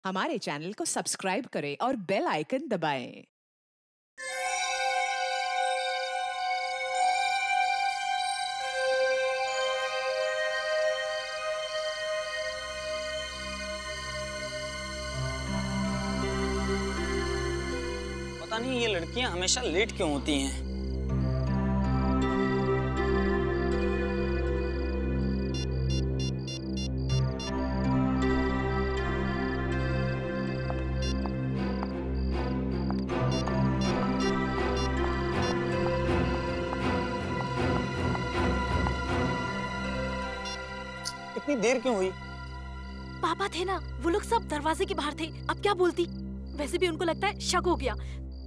हमारे चैनल को सब्सक्राइब करें और बेल आइकन दबाएं। पता नहीं ये लड़कियां हमेशा लेट क्यों होती हैं। इतनी देर क्यों हुई? पापा थे ना, वो लोग सब दरवाजे के बाहर थे। अब क्या बोलती? वैसे भी उनको लगता है शक हो गया।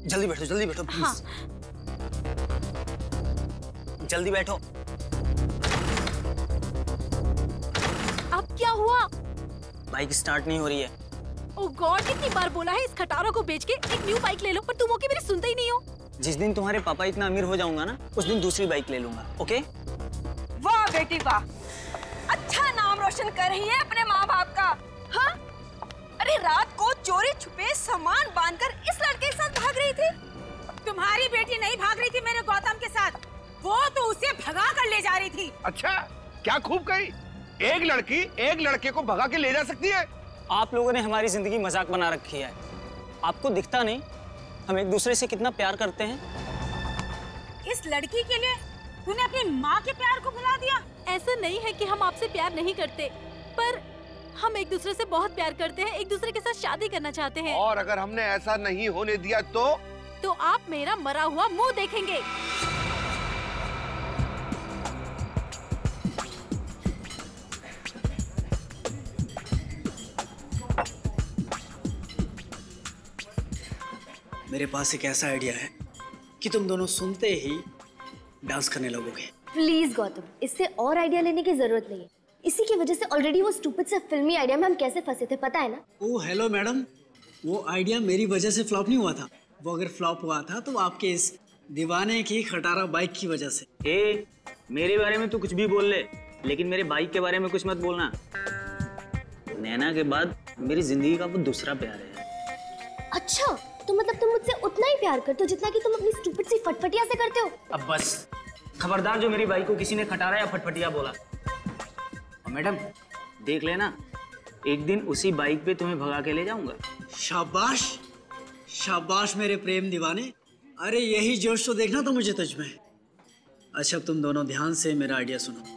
जल्दी बैठो प्लीज। हाँ। जल्दी बैठो। अब क्या हुआ? बाइक स्टार्ट नहीं हो रही है। ओह गॉड, कितनी बार बोला है इस खटारा को बेच के एक न्यू बाइक ले लो, पर तुम ओके मेरी सुनते ही नहीं हो। जिस दिन तुम्हारे पापा इतना अमीर हो जाऊंगा ना, उस दिन दूसरी बाइक ले लूंगा। ओके? वाह बेटी वाह, अच्छा नाम रोशन कर रही है अपने माँ बाप का। हाँ? अरे रात को चोरी छुपे सामान बांधकर इस लड़के के साथ भाग रही थी। तुम्हारी बेटी नहीं भाग रही थी मेरे गौतम के साथ, वो तो उसे भगा कर ले जा रही थी। अच्छा, क्या खूब कही। एक लड़की एक लड़के को भगा के ले जा सकती है? आप लोगों ने हमारी जिंदगी मजाक बना रखी है। आपको दिखता नहीं हम एक दूसरे से कितना प्यार करते हैं। इस लड़की के लिए तूने अपनी माँ के प्यार को भुला दिया। ऐसा नहीं है कि हम आपसे प्यार नहीं करते, पर हम एक दूसरे से बहुत प्यार करते हैं, एक दूसरे के साथ शादी करना चाहते हैं। और अगर हमने ऐसा नहीं होने दिया तो आप मेरा मरा हुआ मुंह देखेंगे। मेरे पास एक ऐसा आइडिया है कि तुम दोनों सुनते ही डांस करने लगोगे। प्लीज गौतम, इससे और आइडिया लेने की जरूरत नहीं है। इसी की वजह से ऑलरेडी वो स्टूपिड से फिल्मी आइडिया में हम कैसे फंसे थे, पता है ना? ओह हेलो मैडम, वो आइडिया मेरी वजह से फ्लॉप नहीं हुआ था। वो अगर फ्लॉप हुआ था तो आपके इस दीवाने की खटारा बाइक की वजह से। मेरे बारे में तू कुछ भी बोल ले, लेकिन मेरे बाइक के बारे में कुछ मत बोलना। नैना के बाद मेरी जिंदगी का वो दूसरा प्यार है। अच्छा, तो मतलब तुम मुझसे उतना ही प्यार करते हो जितना कि तुम अपनी स्टूपिड सी फटफटिया से करते हो? अब बस खबरदार जो मेरी बाइक को किसी ने खटारा या फटफटिया बोला। और मैडम देख लेना, एक दिन उसी बाइक पे तुम्हें भगा के ले जाऊंगा। शाबाश शाबाश मेरे प्रेम दीवाने। अरे यही जोश तो देखना तो मुझे तुझ में। अच्छा, तुम दोनों ध्यान से मेरा आइडिया सुनो।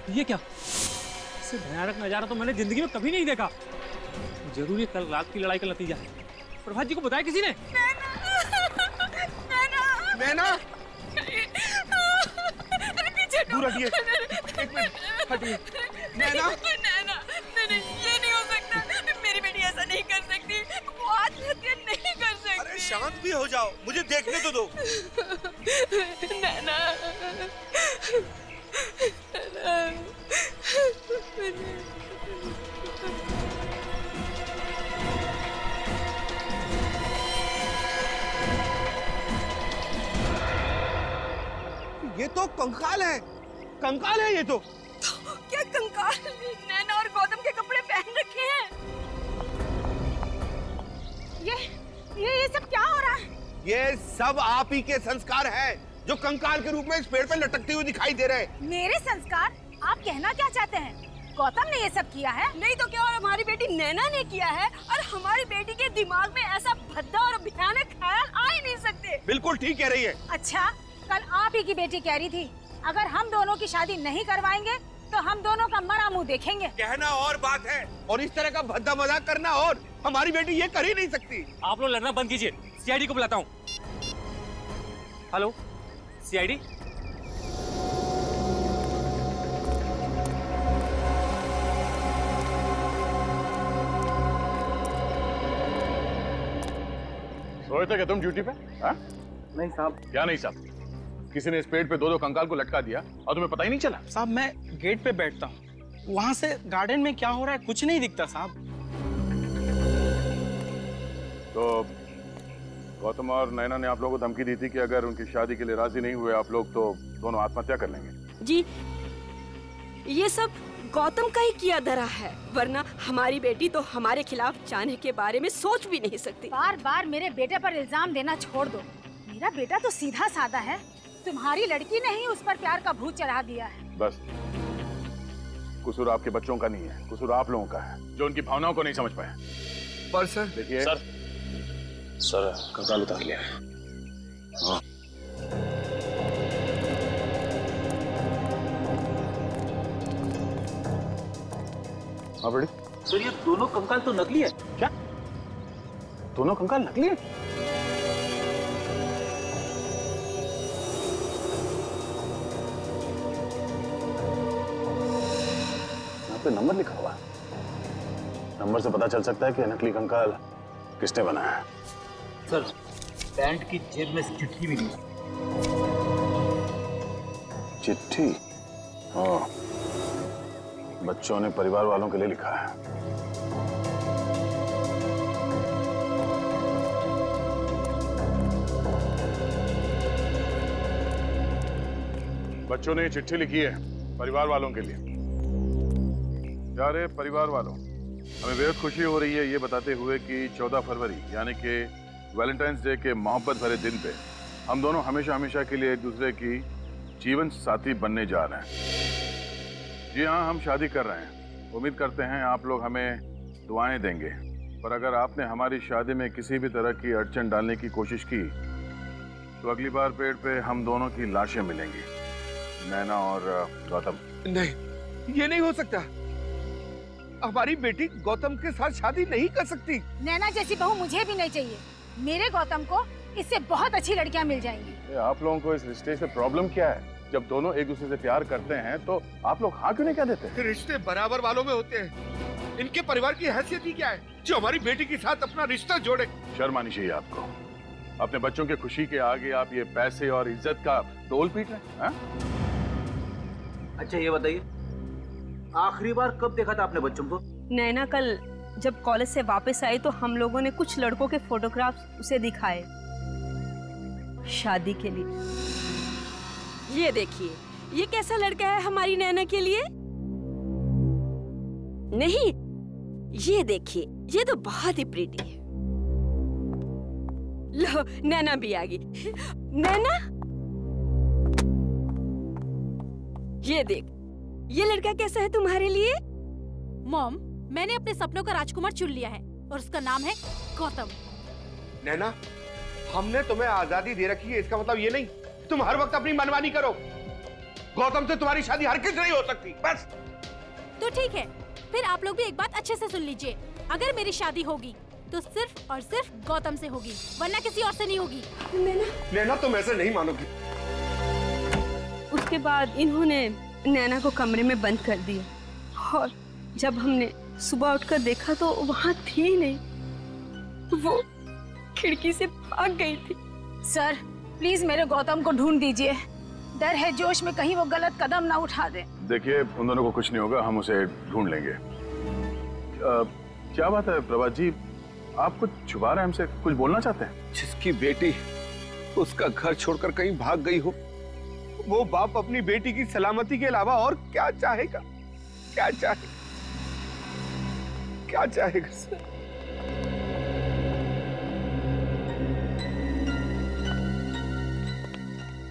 ये क्या? इससे भयानक नजारा तो मैंने जिंदगी में कभी नहीं देखा। जरूर ये कल रात की लड़ाई का नतीजा है। प्रभात जी को बताया किसी ने? नैना, पीछे दूर हटिए, एक मिनट हटिए। नैना, ये नहीं हो सकता। मेरी बेटी ऐसा नहीं कर सकती, वो आत्महत्या नहीं कर सकती। अरे शांत भी हो जाओ, मुझे देखने तो दो। नैना, ये तो कंकाल है, कंकाल है ये तो। क्या कंकाल? नैना और गौतम के कपड़े पहन रखे हैं। ये सब क्या हो रहा है? ये सब आप ही के संस्कार हैं, जो कंकाल के रूप में इस पेड़ पे लटकते हुए दिखाई दे रहे हैं। मेरे संस्कार? आप कहना क्या चाहते हैं? गौतम ने ये सब किया है? नहीं तो क्या, और हमारी बेटी नैना ने किया है। और हमारी बेटी के दिमाग में ऐसा भद्दा और भयानक ख्याल आ ही नहीं सकते। बिल्कुल ठीक कह रही है। अच्छा, कल आप ही की बेटी कह रही थी अगर हम दोनों की शादी नहीं करवाएंगे तो हम दोनों का मरा मुंह देखेंगे। कहना और बात है और इस तरह का भद्दा मजाक करना और। हमारी बेटी ये कर ही नहीं सकती। आप लोग लड़ना बंद कीजिए, सीआईडी को बुलाता हूँ। Hello CID. सोए थे क्या तुम ड्यूटी पे? हाँ? नहीं साहब। क्या नहीं साहब? किसी ने इस पेड़ पे दो कंकाल को लटका दिया और तुम्हें पता ही नहीं चला? साहब मैं गेट पे बैठता हूँ, वहां से गार्डन में क्या हो रहा है कुछ नहीं दिखता साहब। तो गौतम और नैना ने आप लोगों को धमकी दी थी कि अगर उनकी शादी के लिए राजी नहीं हुए आप लोग तो दोनों आत्महत्या कर लेंगे। जी ये सब गौतम का ही किया धरा है, वरना हमारी बेटी तो हमारे खिलाफ जाने के बारे में सोच भी नहीं सकती। बार बार मेरे बेटे पर इल्जाम देना छोड़ दो। मेरा बेटा तो सीधा साधा है, तुम्हारी लड़की ने ही उस पर प्यार का भूत चढ़ा दिया है। बस कसूर आपके बच्चों का नहीं है, कसूर आप लोगों का है जो उनकी भावनाओं को नहीं समझ पाए। पर सर देखिए सर कंकाल उतार लिया। हाँ। हाँ बड़ी सर ये दोनों कंकाल तो नकली है। क्या? दोनों कंकाल नकली है? यहाँ पे नंबर लिखा हुआ है, नंबर से पता चल सकता है कि नकली कंकाल किसने बनाया है। सर पैंट की जेब में चिट्ठी मिली। चिट्ठी? हाँ, बच्चों ने परिवार वालों के लिए लिखा है। बच्चों ने ये चिट्ठी लिखी है परिवार वालों के लिए। प्यारे परिवार वालों, हमें बेहद खुशी हो रही है ये बताते हुए कि 14 फरवरी यानी कि वैलेंटाइंस डे के मोहब्बत भरे दिन पे हम दोनों हमेशा हमेशा के लिए एक दूसरे की जीवन साथी बनने जा रहे हैं। जी हाँ, हम शादी कर रहे हैं। उम्मीद करते हैं आप लोग हमें दुआएं देंगे, पर अगर आपने हमारी शादी में किसी भी तरह की अड़चन डालने की कोशिश की तो अगली बार पेड़ पे हम दोनों की लाशें मिलेंगी, नैना और गौतम। नहीं, ये नहीं हो सकता। हमारी बेटी गौतम के साथ शादी नहीं कर सकती। नैना जैसी बहू मुझे भी नहीं चाहिए। मेरे गौतम को इससे बहुत अच्छी लड़कियां मिल जाएंगी। आप लोगों को इस रिश्ते से प्रॉब्लम क्या है? जब दोनों एक दूसरे से प्यार करते हैं तो आप लोग हाँ क्यों नहीं कह देते? रिश्ते बराबर वालों में होते हैं। इनके परिवार की हैसियत ही क्या है जो हमारी बेटी के साथ अपना रिश्ता जोड़े? शर्म आनी चाहिए आपको। अपने बच्चों की खुशी के आगे आप ये पैसे और इज्जत का तोल पीट रहे हैं। अच्छा ये बताइए, आखिरी बार कब देखा था आपने बच्चों को? नैना कल जब कॉलेज से वापस आई तो हम लोगों ने कुछ लड़कों के फोटोग्राफ्स उसे दिखाए शादी के लिए। ये देखिए, ये कैसा लड़का है हमारी नैना के लिए? नहीं, ये देखिए, ये तो बहुत ही प्रीटी है। लो, नैना भी आ गई। नैना, ये देख, ये लड़का कैसा है तुम्हारे लिए? मॉम, मैंने अपने सपनों का राजकुमार चुन लिया है और उसका नाम है गौतम। नैना, हमने तुम्हें आजादी दे रखी है, इसका मतलब ये नहीं तुम हर वक्त अपनी मनमानी करो। गौतम से तुम्हारी शादी हरगिज नहीं हो सकती। बस तो ठीक है, फिर आप लोग भी एक बात अच्छे से सुन लीजिए। अगर मेरी शादी होगी तो सिर्फ और सिर्फ गौतम से होगी, वरना किसी और से नहीं होगी। नैना, तुम ऐसे नहीं मानोगी। उसके बाद इन्होंने नैना को कमरे में बंद कर दिया और जब हमने सुबह उठकर देखा तो वहाँ थी नहीं, वो खिड़की से भाग गई थी। सर प्लीज मेरे गौतम को ढूंढ दीजिए। डर है जोश में कहीं वो गलत कदम ना उठा दे। देखिए, उन दोनों को कुछ नहीं होगा, हम उसे ढूंढ लेंगे। क्या बात है प्रभात जी, आप कुछ छुपा रहे हैं हमसे, कुछ बोलना चाहते हैं? जिसकी बेटी उसका घर छोड़कर कहीं भाग गई हो, वो बाप अपनी बेटी की सलामती के अलावा और क्या चाहेगा? क्या चाहेगा? क्या चाहेगा?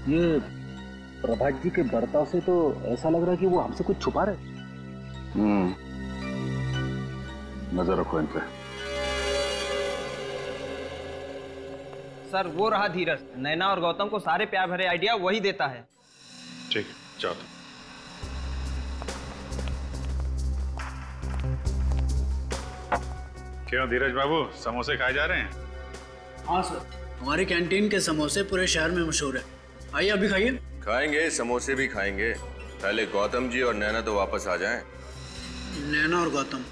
ये प्रभात जी के बर्ताव से तो ऐसा लग रहा है कि वो हमसे कुछ छुपा रहे। नजर रखो इन पे। सर वो रहा धीरज, नैना और गौतम को सारे प्यार भरे आइडिया वही देता है। ठीक है, चलो। क्यों धीरज बाबू, समोसे खाए जा रहे हैं? हाँ सर, हमारी कैंटीन के समोसे पूरे शहर में मशहूर है। आइए अभी खाइए। खाएंगे, समोसे भी खाएंगे। पहले गौतम जी और नैना तो वापस आ जाएं। नैना और गौतम,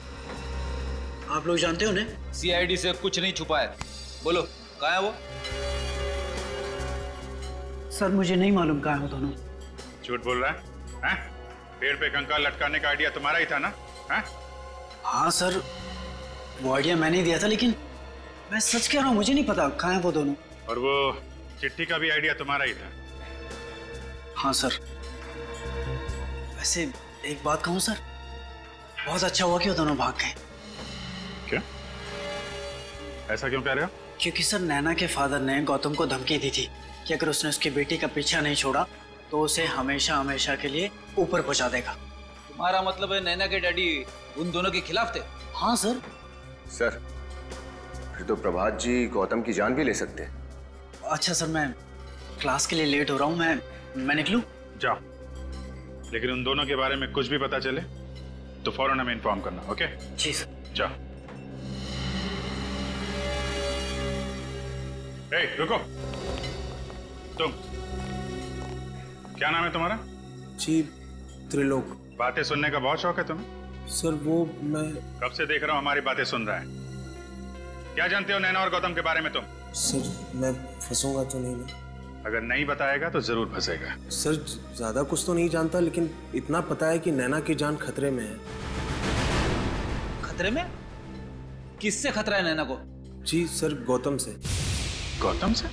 आप लोग जानते हो उन्हें? सीआईडी से कुछ नहीं छुपा है। बोलो कहाँ है वो? सर मुझे नहीं मालूम कहाँ है वो दोनों। झूठ बोल रहा है? पेड़ पे कंकाल लटकाने का आइडिया तुम्हारा ही था ना? हाँ सर, वो आइडिया मैंने ही दिया था, लेकिन मैं सच कह रहा हूँ, मुझे नहीं पता कहाँ है वो दोनों। और वो चिट्ठी का भी आइडिया तुम्हारा ही था? हाँ सर। वैसे एक बात कहूँ सर, बहुत अच्छा हुआ कि वो दोनों भाग गए। क्या? ऐसा क्यों कह रहे हो? क्योंकि सर नैना के फादर ने गौतम को धमकी दी थी कि अगर उसने उसकी बेटी का पीछा नहीं छोड़ा तो उसे हमेशा हमेशा के लिए ऊपर पहुंचा देगा। तुम्हारा मतलब है नैना के डैडी उन दोनों के खिलाफ थे? हाँ सर। सर फिर तो प्रभात जी गौतम की जान भी ले सकते हैं। अच्छा सर, मैं क्लास के लिए लेट हो रहा हूँ, मैं निकलूं? जाओ, लेकिन उन दोनों के बारे में कुछ भी पता चले तो फौरन हमें इन्फॉर्म करना। ओके? जी सर। जाओ। रुको, तुम क्या नाम है तुम्हारा? जी त्रिलोक। बातें सुनने का बहुत शौक है तुम्हें? सर वो मैं कब से देख रहा हूँ हमारी बातें सुन रहा है। क्या जानते हो नैना और गौतम के बारे में तुम? सर मैं फंसूंगा तो नहीं ना? अगर नहीं बताएगा तो जरूर फंसेगा। सर ज्यादा कुछ तो नहीं जानता, लेकिन इतना पता है कि नैना की जान खतरे में है। खतरे में? किससे खतरा है नैना को? जी सर, गौतम से। गौतम से?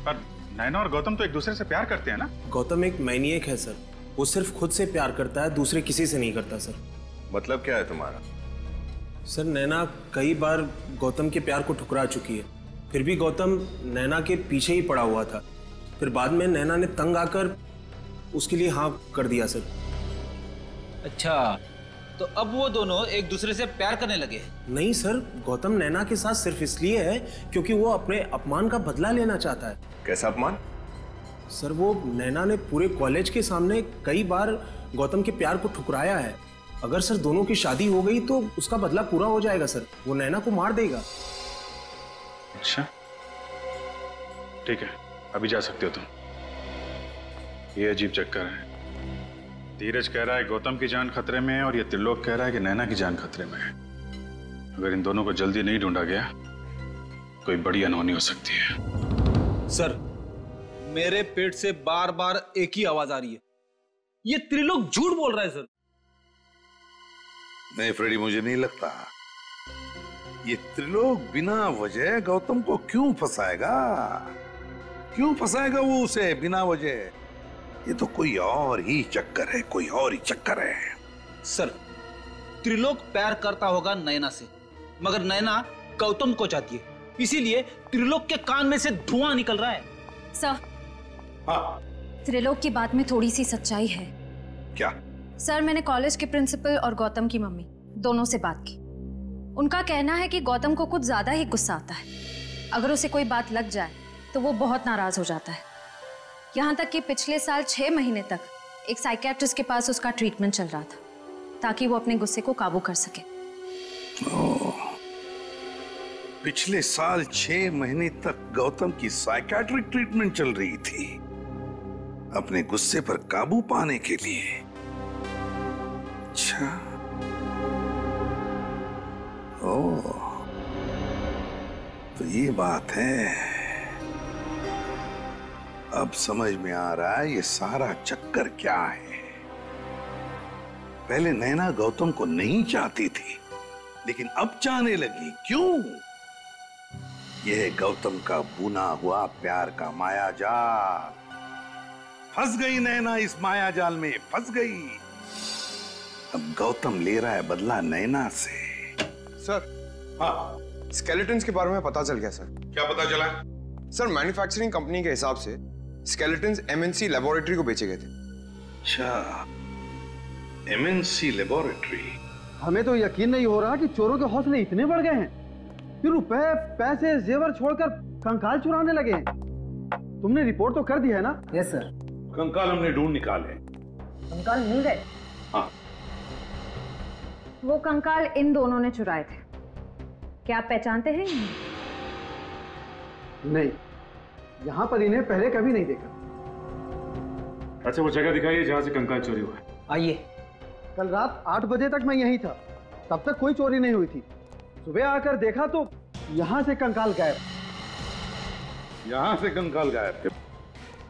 पर नैना और गौतम तो एक दूसरे से प्यार करते हैं ना? गौतम एक मैनिएक है सर, वो सिर्फ खुद से प्यार करता है, दूसरे किसी से नहीं करता सर। मतलब क्या है तुम्हारा? सर नैना कई बार गौतम के प्यार को ठुकरा चुकी है, फिर भी गौतम नैना के पीछे ही पड़ा हुआ था। फिर बाद में नैना ने तंग आकर उसके लिए हाँ कर दिया सर। अच्छा, तो अब वो दोनों एक दूसरे से प्यार करने लगे? नहीं सर, गौतम नैना के साथ सिर्फ इसलिए है क्योंकि वो अपने अपमान का बदला लेना चाहता है। कैसा अपमान? सर वो नैना ने पूरे कॉलेज के सामने कई बार गौतम के प्यार को ठुकराया है। अगर सर दोनों की शादी हो गई तो उसका बदला पूरा हो जाएगा सर, वो नैना को मार देगा। अच्छा ठीक है, अभी जा सकते हो तुम। ये अजीब चक्कर है। धीरज कह रहा है गौतम की जान खतरे में है और ये त्रिलोक कह रहा है कि नैना की जान खतरे में है। अगर इन दोनों को जल्दी नहीं ढूंढा गया कोई बड़ी अनहोनी हो सकती है। सर मेरे पेट से बार बार एक ही आवाज आ रही है, ये त्रिलोक झूठ बोल रहा है सर। नहीं फ्रेडी, मुझे नहीं लगता ये त्रिलोक बिना वजह गौतम को क्यों फंसाएगा। क्यों फंसाएगा वो उसे बिना वजह? ये तो कोई और ही चक्कर है, कोई और ही चक्कर है। सर त्रिलोक प्यार करता होगा नैना से, मगर नैना गौतम को चाहती है, इसीलिए त्रिलोक के कान में से धुआं निकल रहा है। सर हाँ त्रिलोक की बात में थोड़ी सी सच्चाई है। क्या? सर मैंने कॉलेज के प्रिंसिपल और गौतम की मम्मी दोनों से बात की। उनका कहना है कि गौतम को कुछ ज्यादा ही गुस्सा आता है। अगर उसे कोई बात लग जाए तो वो बहुत नाराज हो जाता है। यहाँ तक कि पिछले साल 6 महीने तक एक साइकियाट्रिस्ट के पास उसका ट्रीटमेंट चल रहा था ताकि वो अपने गुस्से को काबू कर सके। पिछले साल 6 महीने तक गौतम की साइकियाट्रिक ट्रीटमेंट चल रही थी अपने गुस्से पर काबू पाने के लिए। अच्छा, ओह तो ये बात है। अब समझ में आ रहा है ये सारा चक्कर क्या है। पहले नैना गौतम को नहीं चाहती थी, लेकिन अब चाहने लगी। क्यों? यह गौतम का बुना हुआ प्यार का माया जाल। फंस गई नैना, इस माया जाल में फंस गई। अब गौतम ले रहा है बदला नैना से। सर हाँ, स्केलेटन्स के बारे में पता चल गया सर। क्या पता चला? सर मैन्युफैक्चरिंग कंपनी के हिसाब से स्केलेटन्स एमएनसी लेबोरेटरी को बेचे गए थे। अच्छा, एमएनसी लेबोरेटरी। हमें तो यकीन नहीं हो रहा कि चोरों के हौसले इतने बढ़ गए हैं कि रुपए, पैसे, जेवर छोड़कर कंकाल चुराने लगे हैं। तुमने रिपोर्ट तो कर दी है ना? Yes sir. कंकाल हमने ढूंढ निकाले। कंकाल मिल गए? हाँ। वो कंकाल इन दोनों ने चुराए थे। क्या आप पहचानते हैं? नहीं, यहाँ पर इन्हें पहले कभी नहीं देखा। अच्छा, वो जगह दिखाइए जहाँ से कंकाल चोरी हुआ है। आइए। कल रात 8 बजे तक मैं यहीं था, तब तक कोई चोरी नहीं हुई थी। सुबह आकर देखा तो यहाँ से कंकाल गायब। यहाँ से कंकाल गायब थे?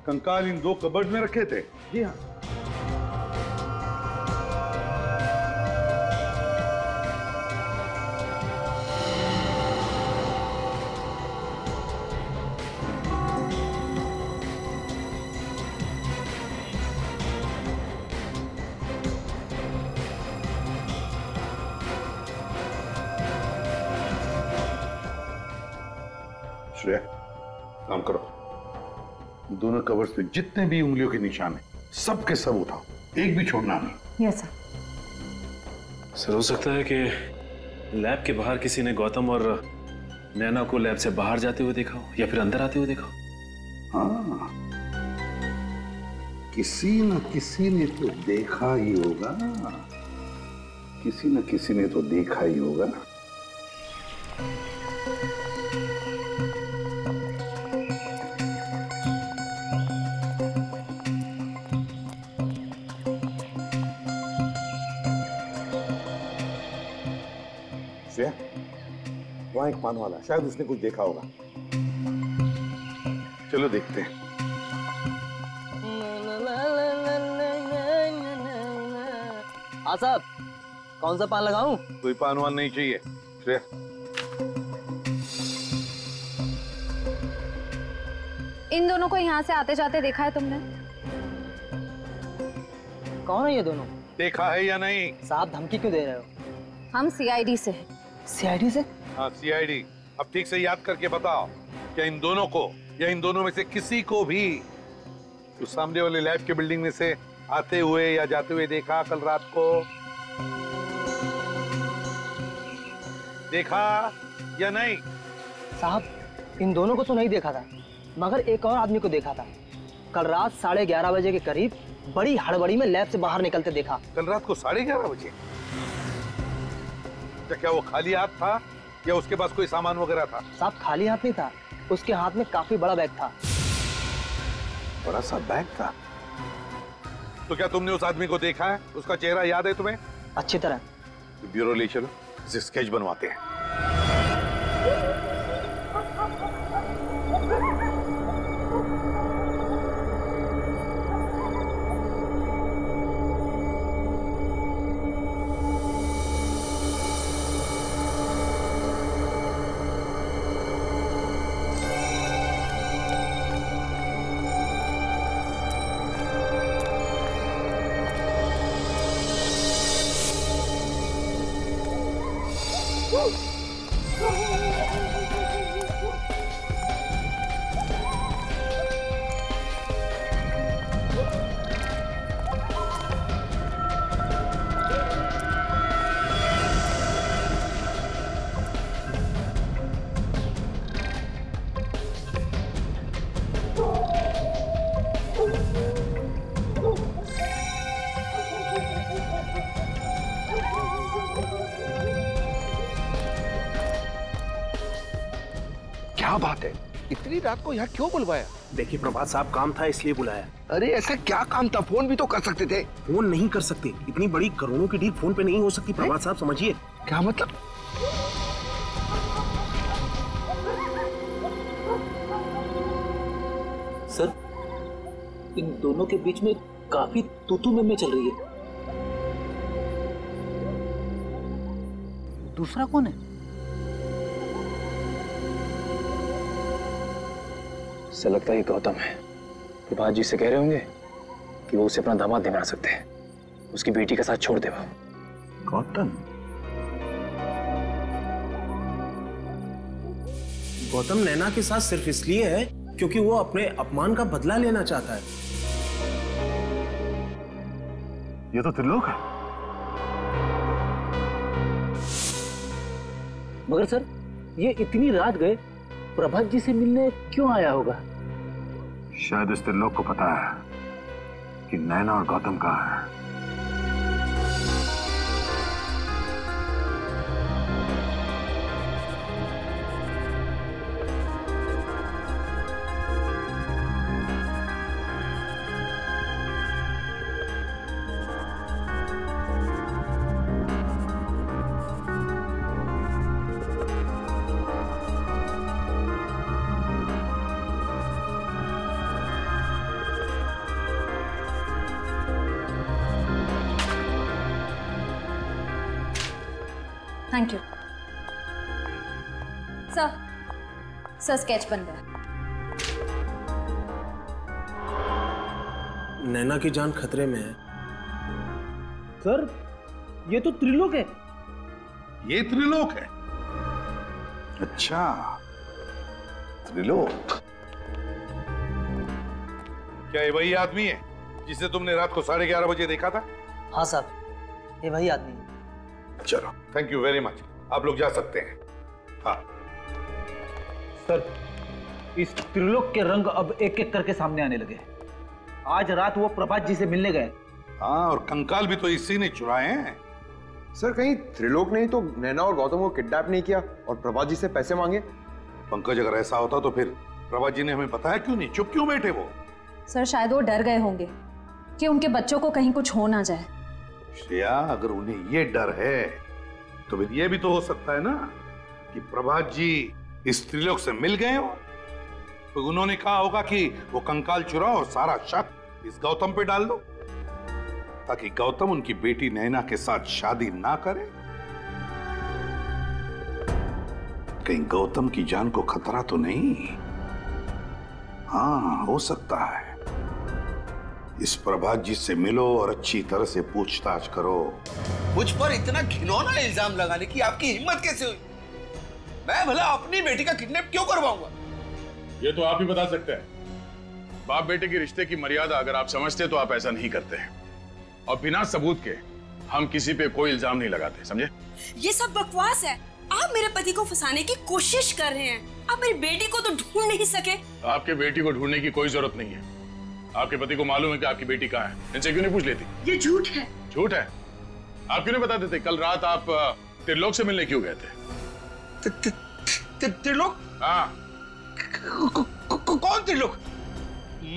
कंकाल इन 2 कबर्ड में रखे थे? जी हाँ। श्रेया, काम करो। दोनों कवर्स पे जितने भी उंगलियों के निशान हैं, सब के सब उठाओ, एक भी छोड़ना नहीं। Yes sir. सर, हो सकता है कि लैब के बाहर किसी ने गौतम और नैना को लैब से बाहर जाते हुए देखा हो या फिर अंदर आते हुए देखा हो। हाँ, किसी न किसी ने तो देखा ही होगा, किसी न किसी ने तो देखा ही होगा। वहां एक पान वाला, शायद उसने कुछ देखा होगा। चलो देखते हैं। हाँ साहब, कौन सा पान लगाऊं? कोई पान वान नहीं चाहिए। श्रेया, इन दोनों को यहाँ से आते जाते देखा है तुमने? कौन है ये दोनों? देखा है या नहीं? साहब धमकी क्यों दे रहे हो? हम सीआईडी से हैं। सीआईडी से? हाँ, सीआईडी। अब ठीक से याद करके बताओ, क्या इन दोनों को या इन दोनों में से किसी को भी उस सामने वाले लैब के बिल्डिंग में से आते हुए या जाते हुए देखा कल रात को? देखा या नहीं? साहब, इन दोनों को तो नहीं देखा था, मगर एक और आदमी को देखा था। कल रात 11:30 बजे के करीब बड़ी हड़बड़ी में लैब से बाहर निकलते देखा। कल रात को 11:30 बजे? क्या वो खाली हाथ था या उसके पास कोई सामान वगैरह था? साहब खाली हाथ नहीं था, उसके हाथ में काफी बड़ा बैग था। बड़ा सा बैग था? तो क्या तुमने उस आदमी को देखा है? उसका चेहरा याद है तुम्हें? अच्छी तरह। ब्यूरो ले चलो, इसे स्केच बनवाते हैं। क्या बात है, इतनी रात को यहाँ क्यों बुलवाया? देखिए प्रभात साहब, काम था इसलिए बुलाया। अरे ऐसा क्या काम था? फोन भी तो कर सकते थे। फोन नहीं कर सकते, इतनी बड़ी करोड़ों की डील फोन पे नहीं हो सकती प्रभात साहब, समझिए। क्या मतलब? सर, इन दोनों के बीच में काफी तू-तू में चल रही है। दूसरा कौन है? ऐसा लगता है गौतम है। प्रभात जी से कह रहे होंगे कि वो उसे अपना दामाद नहीं बना सकते, उसकी बेटी के साथ छोड़ दे। वो गौतम नैना के साथ सिर्फ इसलिए है क्योंकि वो अपने अपमान का बदला लेना चाहता है। ये तो त्रिलोक है। मगर सर, ये इतनी रात गए प्रभात जी से मिलने क्यों आया होगा? शायद इस त्रिलोक को पता है कि नैना और गौतम कहाँ है। थैंक यू सर स्केच बन गया। नैना की जान खतरे में है। सर ये तो त्रिलोक है। ये त्रिलोक है? अच्छा, त्रिलोक। क्या ये वही आदमी है जिसे तुमने रात को 11:30 बजे देखा था? हाँ साहब, ये वही आदमी है। चलो, थैंक यू वेरी मच, आप लोग जा सकते हैं। हाँ सर, इस त्रिलोक के रंग अब एक एक करके सामने आने लगे। आज रात वो प्रभात जी से मिलने गए। हाँ, और कंकाल भी तो इसी ने चुराए हैं। सर कहीं त्रिलोक ने ही तो नैना और गौतम को किडनैप नहीं किया और प्रभात जी से पैसे मांगे? पंकज, अगर ऐसा होता तो फिर प्रभात जी ने हमें बताया क्यों नहीं? चुप क्यों बैठे वो? सर शायद वो डर गए होंगे कि उनके बच्चों को कहीं कुछ हो ना जाए। श्रेया, अगर उन्हें ये डर है तो फिर ये भी तो हो सकता है ना कि प्रभात जी इस त्रिलोक से मिल गए हो, तो उन्होंने कहा होगा कि वो कंकाल चुराओ और सारा शक इस गौतम पे डाल दो, ताकि गौतम उनकी बेटी नैना के साथ शादी ना करे। कहीं गौतम की जान को खतरा तो नहीं? हाँ, हो सकता है। इस प्रभात जी से मिलो और अच्छी तरह से पूछताछ करो। मुझ पर इतना घिनौना इल्जाम लगाने की आपकी हिम्मत कैसे हुई? मैं भला अपनी बेटी का किडनैप क्यों करवाऊंगा? ये तो आप ही बता सकते हैं। बाप बेटे के रिश्ते की मर्यादा अगर आप समझते तो आप ऐसा नहीं करते हैं, और बिना सबूत के हम किसी पे कोई इल्जाम नहीं लगाते, समझे? ये सब बकवास है। आप मेरे पति को फंसाने की कोशिश कर रहे हैं। आप मेरी बेटी को तो ढूंढ नहीं सके। आपके बेटी को ढूंढने की कोई जरूरत नहीं है। आपके पति को मालूम है कि आपकी बेटी कहाँ है, इनसे क्यों नहीं पूछ लेती? ये झूठ है। झूठ है? आप क्यों नहीं बता देते? कल रात आप त्रिलोक से मिलने क्यों गए थे? त्रिलोक? हाँ। कौन त्रिलोक?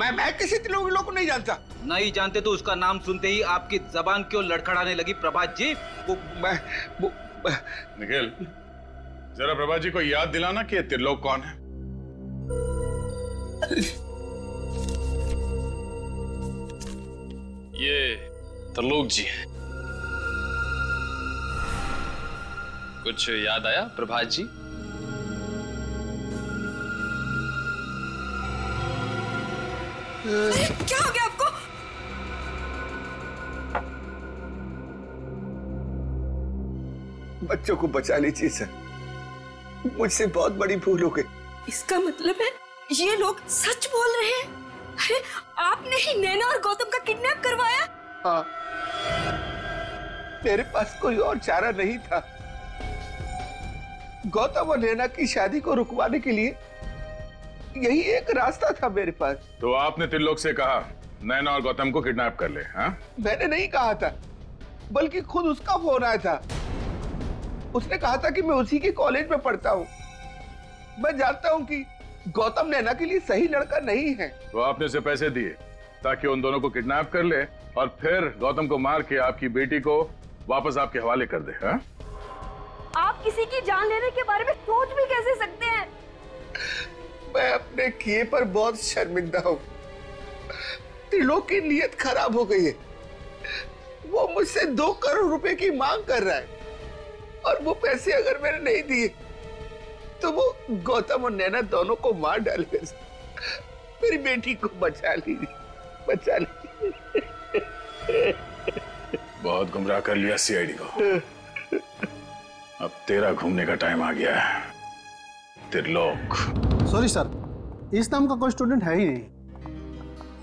मैं किसी त्रिलोक को नहीं जानता। नहीं जानते तो उसका नाम सुनते ही आपकी जबान क्यों लड़खड़ाने लगी प्रभात जी? निखिल, जरा प्रभात जी को याद दिलाना कि त्रिलोक कौन है। ये त्रिलोक जी हैं। कुछ याद आया प्रभात जी? क्या हो गया आपको? बच्चों को बचा लीजिए सर, मुझसे बहुत बड़ी भूल हो गई। इसका मतलब है ये लोग सच बोल रहे हैं? अरे आपने ही नैना और गौतम का किडनैप करवाया? हाँ, मेरे पास कोई और चारा नहीं था। गौतम और नैना की शादी को रुकवाने के लिए यही एक रास्ता था मेरे पास। तो आपने त्रिलोक से कहा नैना और गौतम को किडनैप कर ले? हाँ? मैंने नहीं कहा था, बल्कि खुद उसका फोन आया था। उसने कहा था कि मैं उसी के कॉलेज में पढ़ता हूँ। मैं जानता हूँ कि गौतम नैना के लिए सही लड़का नहीं है। तो आपने उसे पैसे दिए ताकि उन दोनों को किडनैप कर ले और फिर गौतम को मार के आपकी बेटी को वापस आपके हवाले कर दे। हाँ? आप किसी की जान लेने के बारे में सोच भी कैसे सकते हैं? मैं अपने किए पर बहुत शर्मिंदा हूँ। त्रिलोक की नीयत खराब हो गई है। वो मुझसे 2 करोड़ रुपए की मांग कर रहा है, और वो पैसे अगर मैंने नहीं दिए तो वो गौतम और नैना दोनों को मार डालेगा। मेरी बेटी को बचा लीजिए, बचा लीजिए। बहुत गुमराह कर लिया सीआईडी को। अब तेरा घूमने का टाइम आ गया है, त्रिलोक। सॉरी सर, इस नाम का कोई स्टूडेंट है ही नहीं।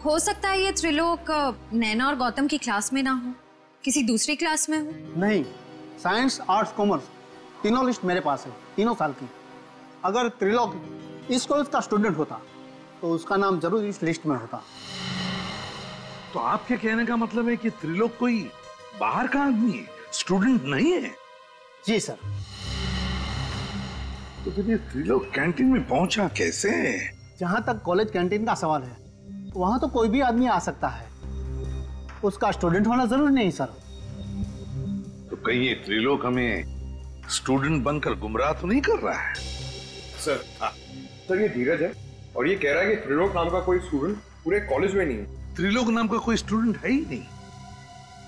हो सकता है ये त्रिलोक नैना और गौतम की क्लास में ना हो, किसी दूसरी क्लास में हो। नहीं, साइंस आर्ट्स कॉमर्स तीनों लिस्ट मेरे पास है, 3 साल की। अगर त्रिलोक इस कॉलेज का स्टूडेंट होता तो उसका नाम जरूर इस लिस्ट में होता। तो आपके कहने का मतलब है कि त्रिलोक कोई बाहर का आदमी है, स्टूडेंट नहीं है? जी सर। तो फिर ये त्रिलोक कैंटीन में पहुंचा कैसे? जहां तक कॉलेज कैंटीन का सवाल है, वहां तो कोई भी आदमी आ सकता है, उसका स्टूडेंट होना जरूरी नहीं सर। तो कहीं ये त्रिलोक हमें स्टूडेंट बनकर गुमराह तो नहीं कर रहा है? सर, सर ये धीरज है और ये कह रहा है कि त्रिलोक नाम का कोई स्टूडेंट पूरे कॉलेज में नहीं है। त्रिलोक नाम का कोई स्टूडेंट है ही नहीं?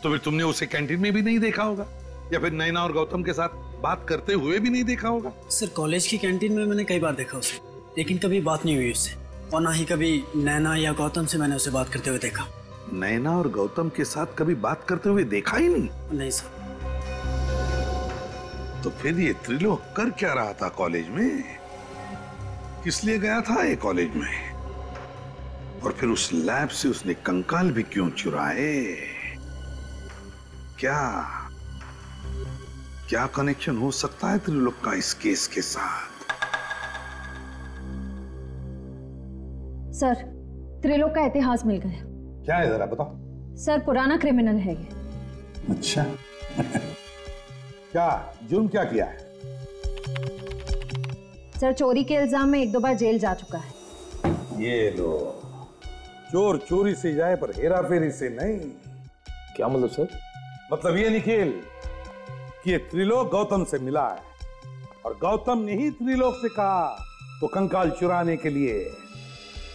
तो फिर तुमने उसे कैंटीन में भी नहीं देखा होगा, या फिर नैना और गौतम के साथ बात करते हुए भी नहीं देखा होगा। सर कॉलेज की कैंटीन में मैंने कई बार देखा उसे, लेकिन कभी बात नहीं हुई उससे, और ना ही कभी नैना या गौतम से मैंने उसे बात करते हुए देखा। नैना और गौतम के साथ कभी बात करते हुए देखा ही नहीं? नहीं सर। तो फिर ये त्रिलोक कर क्या रहा था कॉलेज में? किस लिए गया था ये कॉलेज में? और फिर उस लैब से उसने कंकाल भी क्यों चुराए? क्या कनेक्शन हो सकता है त्रिलोक का इस केस के साथ? सर, त्रिलोक का इतिहास मिल गया। क्या है जरा बताओ। सर पुराना क्रिमिनल है ये। अच्छा क्या जुर्म क्या किया है? सर चोरी के इल्जाम में 1-2 बार जेल जा चुका है। ये लो, चोर चोरी से जाए पर हेरा फेरी से नहीं। क्या मतलब सर? मतलब ये निखिल कि ये त्रिलोक गौतम से मिला है और गौतम ने ही त्रिलोक से कहा तो कंकाल चुराने के लिए।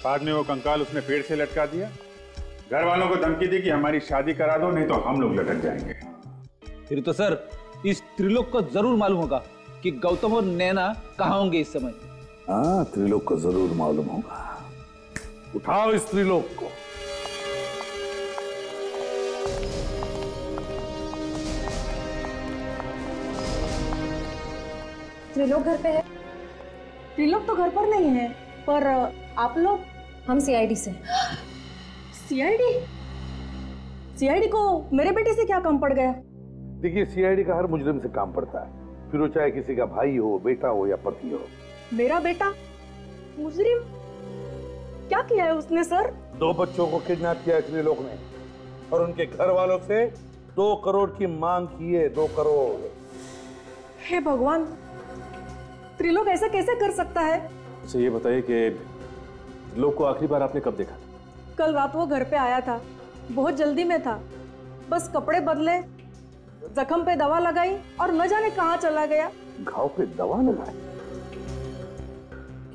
बाद में वो कंकाल उसने पेड़ से लटका दिया, घर वालों को धमकी दी कि हमारी शादी करा दो नहीं तो हम लोग लटक जाएंगे। फिर तो सर इस त्रिलोक को जरूर मालूम होगा कि गौतम और नैना कहाँ होंगे इस समय। हाँ, त्रिलोक को जरूर मालूम होगा। उठाओ इस त्रिलोक को। त्रिलोक घर पे है? त्रिलोक तो घर पर नहीं है, पर आप लोग? हम सीआईडी से। सीआईडी? सीआईडी को मेरे बेटे से क्या काम पड़ गया? देखिए, सीआईडी का हर मुजरिम से काम पड़ता है, फिर वो चाहे किसी का भाई हो, बेटा हो या पति हो। मेरा बेटा मुजरिम? क्या किया है उसने सर? 2 बच्चों को किडनैप किया है त्रिलोक ने और उनके घर वालों से 2 करोड़ की मांग की है। 2 करोड़। हे भगवान, त्रिलोक ऐसा कैसे कर सकता है? अच्छा ये बताइए कि त्रिलोक को आखिरी बार आपने कब देखा? कल रात वो घर पे आया था, बहुत जल्दी में था, बस कपड़े बदले, जख्म पे दवा लगाई और न जाने कहाँ चला गया। घाव पे दवा लगाई?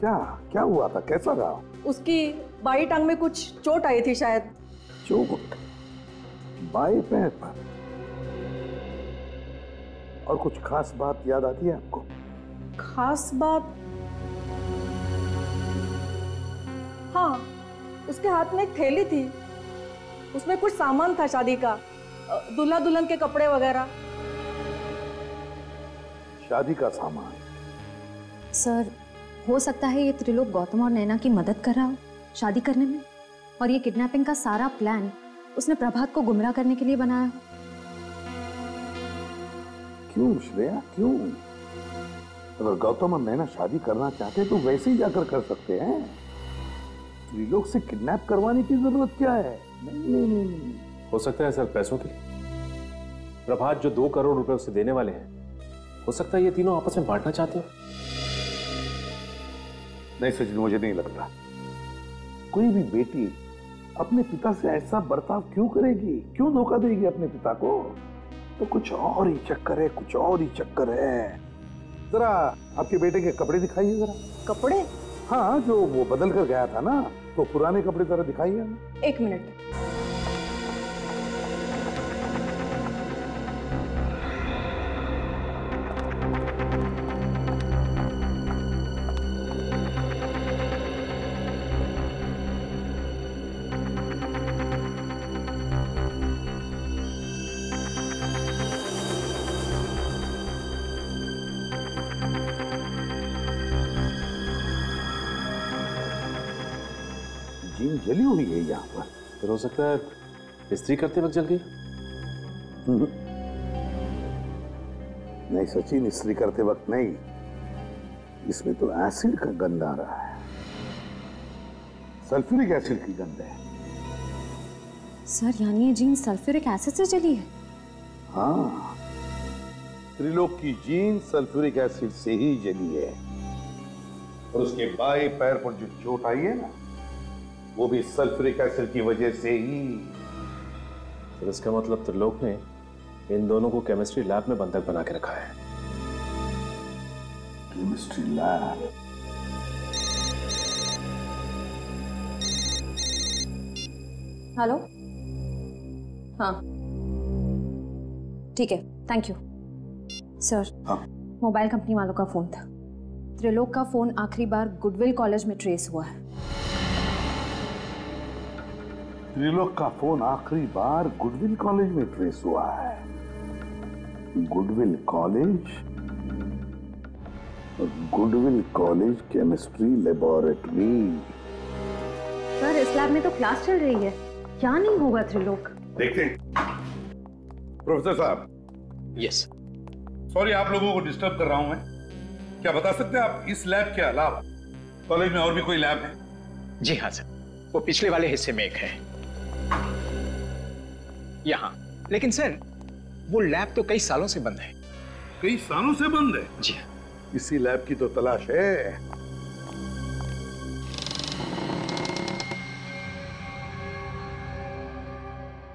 क्या हुआ था? कैसा रहा? उसकी बाई टांग में कुछ चोट आई थी शायद। चोट? बाएं पैर पर? और कुछ खास बात याद आती है आपको? खास बात? हाँ, उसके हाथ में एक थैली थी, उसमें कुछ सामान था शादी का, दूल्हा दुल्हन के कपड़े वगैरह। शादी का सामान? सर हो सकता है ये त्रिलोक गौतम और नैना की मदद कर रहा हो शादी करने में, और ये किडनैपिंग का सारा प्लान उसने प्रभात को गुमराह करने के लिए बनाया हो। क्यों श्रेया, क्यों? अगर गौतम और नैना शादी करना चाहते तो वैसे ही जाकर कर सकते हैं। त्रिलोक से किडनैप करवाने की जरूरत क्या है? नहीं। हो सकता है सर पैसों के लिए। प्रभात जो 2 करोड़ रुपए उसे देने वाले हैं, हो सकता है ये तीनों आपस में बांटना चाहते हो। नहीं सचिन, मुझे नहीं लगता। कोई भी बेटी अपने पिता से ऐसा बर्ताव क्यों करेगी, क्यों धोखा देगी अपने पिता को? तो कुछ और ही चक्कर है, कुछ और ही चक्कर है। जरा आपके बेटे के कपड़े दिखाइए जरा। कपड़े? हाँ, जो वो बदल कर गया था ना, तो पुराने कपड़े जरा दिखाइए ना। 1 मिनट। जीन जली हुई है यहाँ पर। फिर हो सकता है इस्त्री करते वक्त जल गई। नहीं सचिन, इस्त्री करते वक्त नहीं, इसमें तो एसिड का गंध आ रहा है, सल्फ्यूरिक एसिड की गंध है। सर यानी ये जीन सल्फ्यूरिक एसिड से जली है? हाँ, त्रिलोक की जीन सल्फ्यूरिक एसिड से ही जली है, और उसके बाएं पैर पर जो चोट आई है ना, वो भी सल्फ्यूरिक एसिड की वजह से ही। फिर इसका मतलब त्रिलोक ने इन दोनों को केमिस्ट्री लैब में बंधक बना के रखा है। Chemistry lab? हेलो? हाँ ठीक है, थैंक यू सर। हाँ मोबाइल कंपनी वालों का फोन था। त्रिलोक का फोन आखिरी बार गुडविल कॉलेज में ट्रेस हुआ है। त्रिलोक का फोन आखिरी बार गुडविल कॉलेज में ट्रेस हुआ है। गुडविल कॉलेज और goodwill college chemistry laboratory. Sir इस लैब में तो क्लास चल रही है, क्या नहीं होगा त्रिलोक? देखते हैं। प्रोफेसर साहब। यस। सॉरी आप लोगों को डिस्टर्ब कर रहा हूं मैं। क्या बता सकते हैं आप इस लैब के अलावा कॉलेज में और भी कोई लैब है? जी हाँ सर, वो पिछले वाले हिस्से में एक है यहाँ। लेकिन सर वो लैब तो कई सालों से बंद है। कई सालों से बंद है? जी हाँ। इसी लैब की तो तलाश है।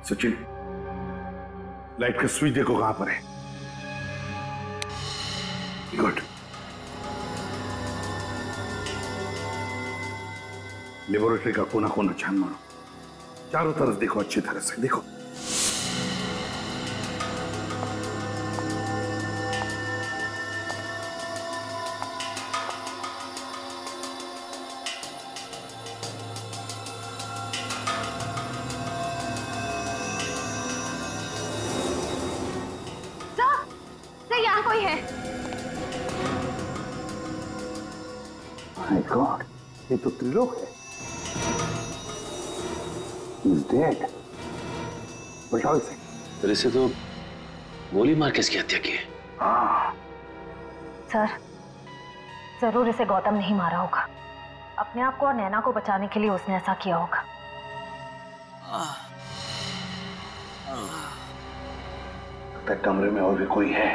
सचिन, लाइट का स्विच देखो कहां पर है। गुड। लेबोरेटरी का कोना कोना छान मारो, चारों तरफ देखो, अच्छी तरह से देखो। यहाँ कोई है। माय गॉड, ये तो त्रिलोक है। He's dead. बताओ इसे। सर इसे तो गोली मार के इसकी हत्या की है। सर जरूर इसे गौतम नहीं मारा होगा। अपने आप को और नैना को बचाने के लिए उसने ऐसा किया होगा। लगता है कमरे में और भी कोई है।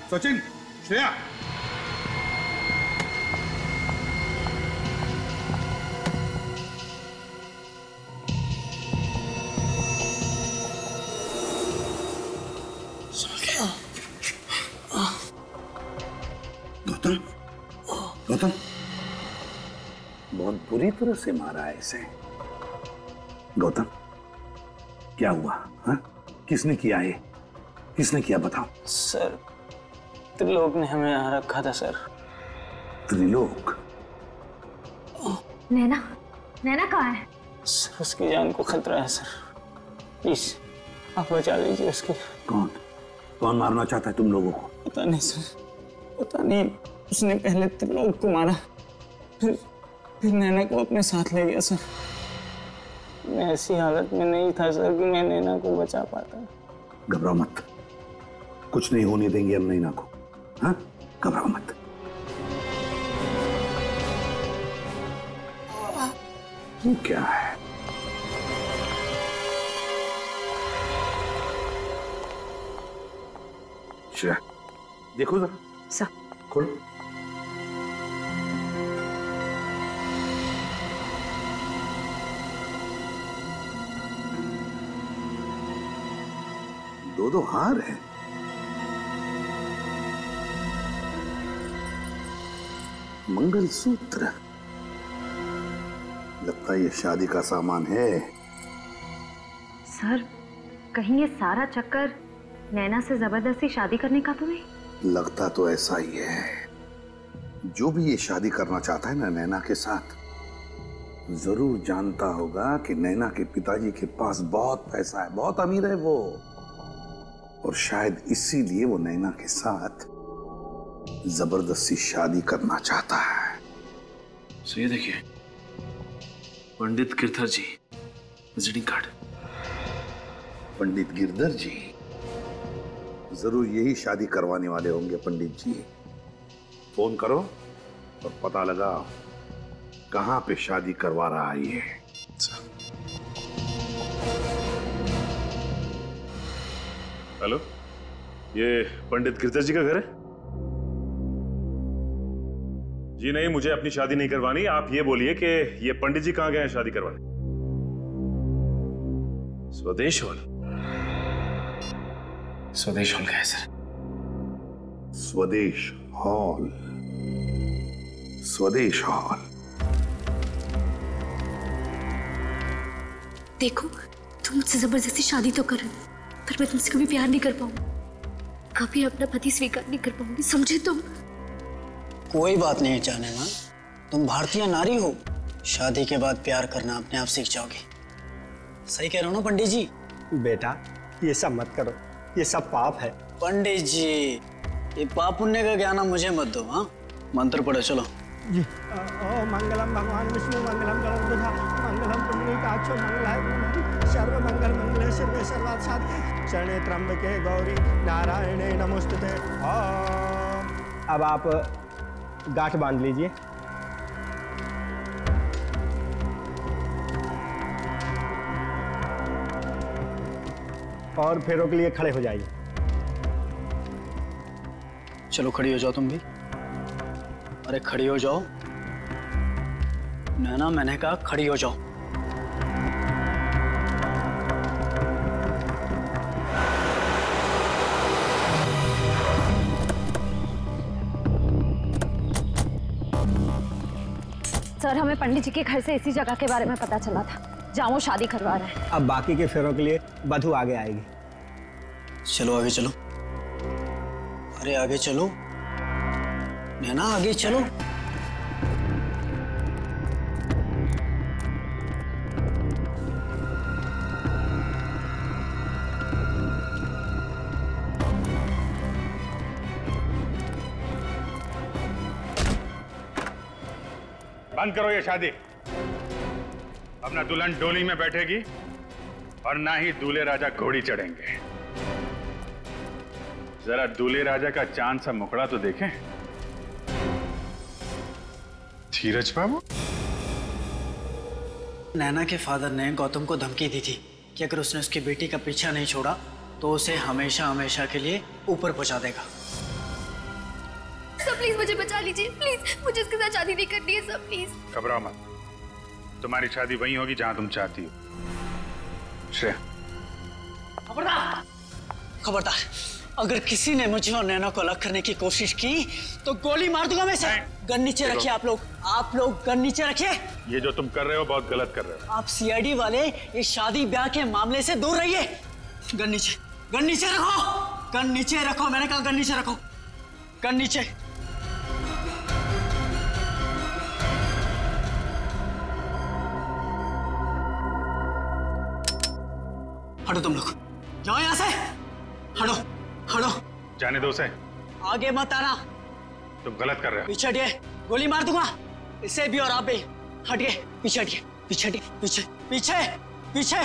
सचिन, श्रेया, गौतम, गौतम, बहुत बुरी तरह से मारा है इसे। गौतम, क्या हुआ? हाँ? किसने किया ये? किसने किया बताओ? सर त्रिलोक ने हमें यहाँ रखा था सर। त्रिलोक? नैना, नैना कहाँ है? सर उसकी जान को खतरा है सर, प्लीज आप बचा लीजिए उसकी। कौन? कौन मारना चाहता है तुम लोगों को? पता नहीं सर, पता नहीं। उसने पहले त्रिलोक को मारा, फिर नैना को अपने साथ ले गया सर। मैं ऐसी हालत में नहीं था सर कि मैं नैना को बचा पाता। घबराओ मत, कुछ नहीं होने देंगे हम नैना को। हाँ, घबराओ मत। क्या है? श्रेया, देखो जरा। सर। खोलो। दो हार है। मंगलसूत्र, लगता है ये शादी का सामान है। सर कहीं ये सारा चक्कर नैना से जबरदस्ती शादी करने का तो नहीं? लगता तो ऐसा ही है। जो भी ये शादी करना चाहता है ना नैना के साथ, जरूर जानता होगा कि नैना के पिताजी के पास बहुत पैसा है, बहुत अमीर है वो, और शायद इसीलिए वो नैना के साथ जबरदस्ती शादी करना चाहता है। सो ये देखिए, पंडित गिरधर जी विजिटिंग कार्ड। पंडित गिरधर जी, जरूर यही शादी करवाने वाले होंगे पंडित जी। फोन करो और पता लगाओ कहां पे शादी करवा रहा है ये। हेलो, ये पंडित गिरधर जी का घर है? जी नहीं, मुझे अपनी शादी नहीं करवानी। आप ये बोलिए कि ये पंडित जी कहां गए हैं शादी करवाने? स्वदेश हॉल। स्वदेश हॉल का है सर। स्वदेश हॉल? स्वदेश हॉल। देखो, तुम मुझसे जबरदस्ती शादी तो कर, पर मैं तुमसे कभी प्यार नहीं कर पाऊंगी, कभी अपना पति स्वीकार नहीं कर पाऊंगी, समझे तुम? कोई बात नहीं जाने मां, तुम भारतीय नारी हो, शादी के बाद प्यार करना अपने आप सीख जाओगे। सही कह रहा हूँ ना पंडित जी? बेटा ये सब मत करो, ये सब पाप है। पंडित जी, ये पाप पुण्य का ज्ञान मुझे मत दो। हाँ, मंत्र पढ़ो चलो। जी। ओ मंगलम भगवान विष्णु मंगलम गणपति मंगलम पुंडरीकाक्षो मंगलाय सर्व मंगल मंगले शिवे सर्वार्थ साधिके शरणे त्र्यंबके गौरी नारायणे नमोस्तुते। अब आप गांठ बांध लीजिए। और फेरों के लिए खड़े हो जाइए। चलो खड़ी हो जाओ तुम भी। अरे खड़ी हो जाओ। नैना, मैंने कहा खड़ी हो जाओ। सर, हमें पंडित जी के घर से इसी जगह के बारे में पता चला था जहाँ वो शादी करवा रहे हैं। अब बाकी के फेरों के लिए वधू आगे आएगी। चलो आगे चलो। अरे आगे चलो नैना, आगे चलो। बंद करो ये शादी। अब ना दुल्हन डोली में बैठेगी और ना ही दूल्हे राजा घोड़ी चढ़ेंगे। जरा दूल्हे राजा का चांद सा मुखड़ा तो देखें। धीरज बाबू, नैना के फादर ने गौतम को धमकी दी थी कि अगर उसने उसकी बेटी का पीछा नहीं छोड़ा तो उसे हमेशा हमेशा के लिए ऊपर पहुंचा देगा। सब प्लीज मुझे बचा लीजिए, प्लीज मुझे इसके साथ शादी नहीं करनी है सब, प्लीज। घबराओ मत, तुम्हारी शादी वहीं होगी जहां तुम चाहती हो। श्रेया, खबरदार, खबरदार, अगर किसी ने मुझे और नैना को अलग करने की कोशिश की तो गोली मार दूंगा मैं सर। गन नीचे रखिए आप लोग गन नीचे रखिए। ये जो तुम कर रहे हो बहुत गलत कर रहे हो। आप सीआईडी वाले इस शादी ब्याह के मामले से दूर रहिए। गन नीचे रखो, गन नीचे रखो, मैंने कहा गन नीचे रखो, गन नीचे। हटो तुम लोग, जाओ यहां से, हटो हटो। जाने दो उसे, आगे मत आना, तुम गलत कर रहे हो। पीछे हटिए, गोली मार दूंगा इसे भी और आप भी। हटिए, पीछे हटिए, पीछे हटिए, पीछे पीछे पीछे।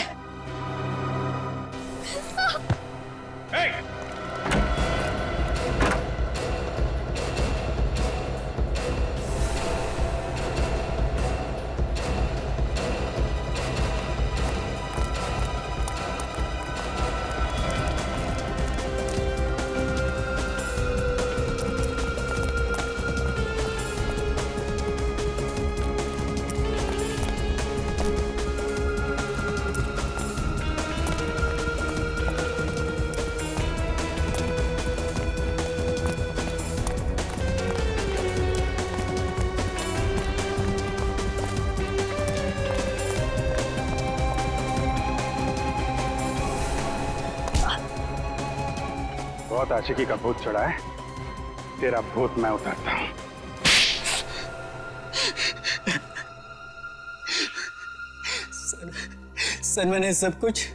बहुत आशिकी का भूत चढ़ा है, तेरा भूत मैं उतारता हूं। सर, मैंने सब कुछ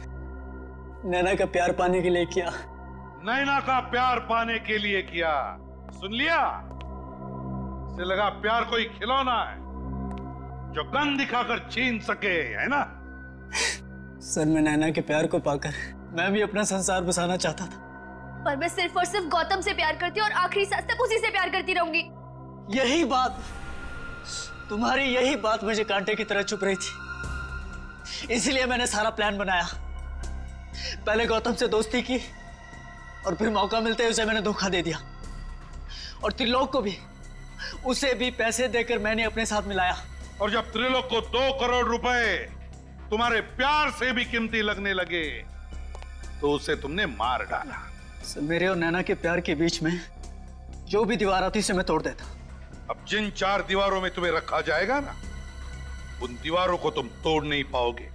नैना का प्यार पाने के लिए किया। नैना का प्यार पाने के लिए किया, सुन लिया? इसे लगा प्यार कोई खिलौना है जो गन दिखाकर छीन सके, है ना? सर, मैं नैना के प्यार को पाकर मैं भी अपना संसार बसाना चाहता था, पर मैं सिर्फ और सिर्फ गौतम से प्यार करती हूँ और आखिरी सांस तक उसी से प्यार करती रहूंगी। यही बात, तुम्हारी यही बात मुझे कांटे की तरह चुभ रही थी, इसलिए मैंने सारा प्लान बनाया। पहले गौतम से दोस्ती की और फिर मौका मिलते ही उसे मैंने धोखा दे दिया, और त्रिलोक को भी, उसे भी पैसे देकर मैंने अपने साथ मिलाया। और जब त्रिलोक को 2 करोड़ रुपए तुम्हारे प्यार से भी कीमती लगने लगे तो उसे तुमने मार डाला। मेरे और नैना के प्यार के बीच में जो भी दीवार आती उसे मैं तोड़ देता, अब जिन 4 दीवारों में तुम्हें रखा जाएगा ना, उन दीवारों को तुम तोड़ नहीं पाओगे।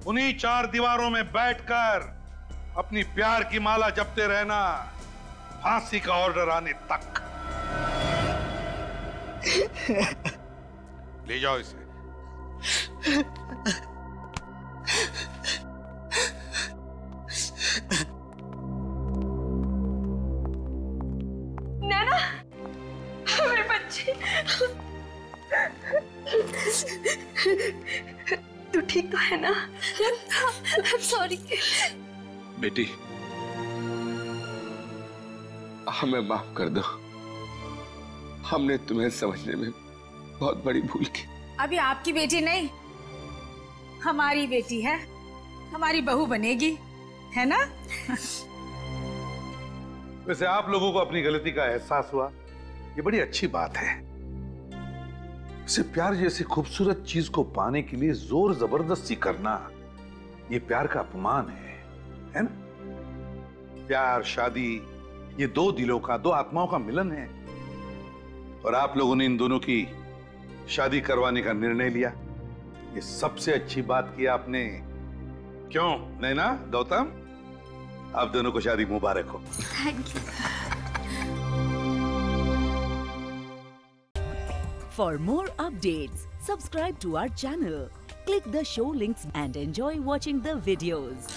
उन्हीं 4 दीवारों में बैठकर अपनी प्यार की माला जपते रहना, फांसी का ऑर्डर आने तक। ले जाओ इसे। नैना, मेरे बच्चे, तू ठीक तो है ना? सॉरी बेटी, हमें माफ कर दो। हमने तुम्हें समझने में बहुत बड़ी भूल की। अभी आपकी बेटी नहीं, हमारी बेटी है, हमारी बहू बनेगी, है ना? वैसे आप लोगों को अपनी गलती का एहसास हुआ, ये बड़ी अच्छी बात है। इसे प्यार जैसी खूबसूरत चीज को पाने के लिए जोर जबरदस्ती करना, ये प्यार का अपमान है ना? प्यार, शादी, ये 2 दिलों का, 2 आत्माओं का मिलन है। और आप लोगों ने इन दोनों की शादी करवाने का निर्णय लिया, ये सबसे अच्छी बात की आपने। क्यों नैना, गौतम, आप दोनों को शादी मुबारक हो। Thank you. For more updates, subscribe to our channel, click the show links and enjoy watching the videos.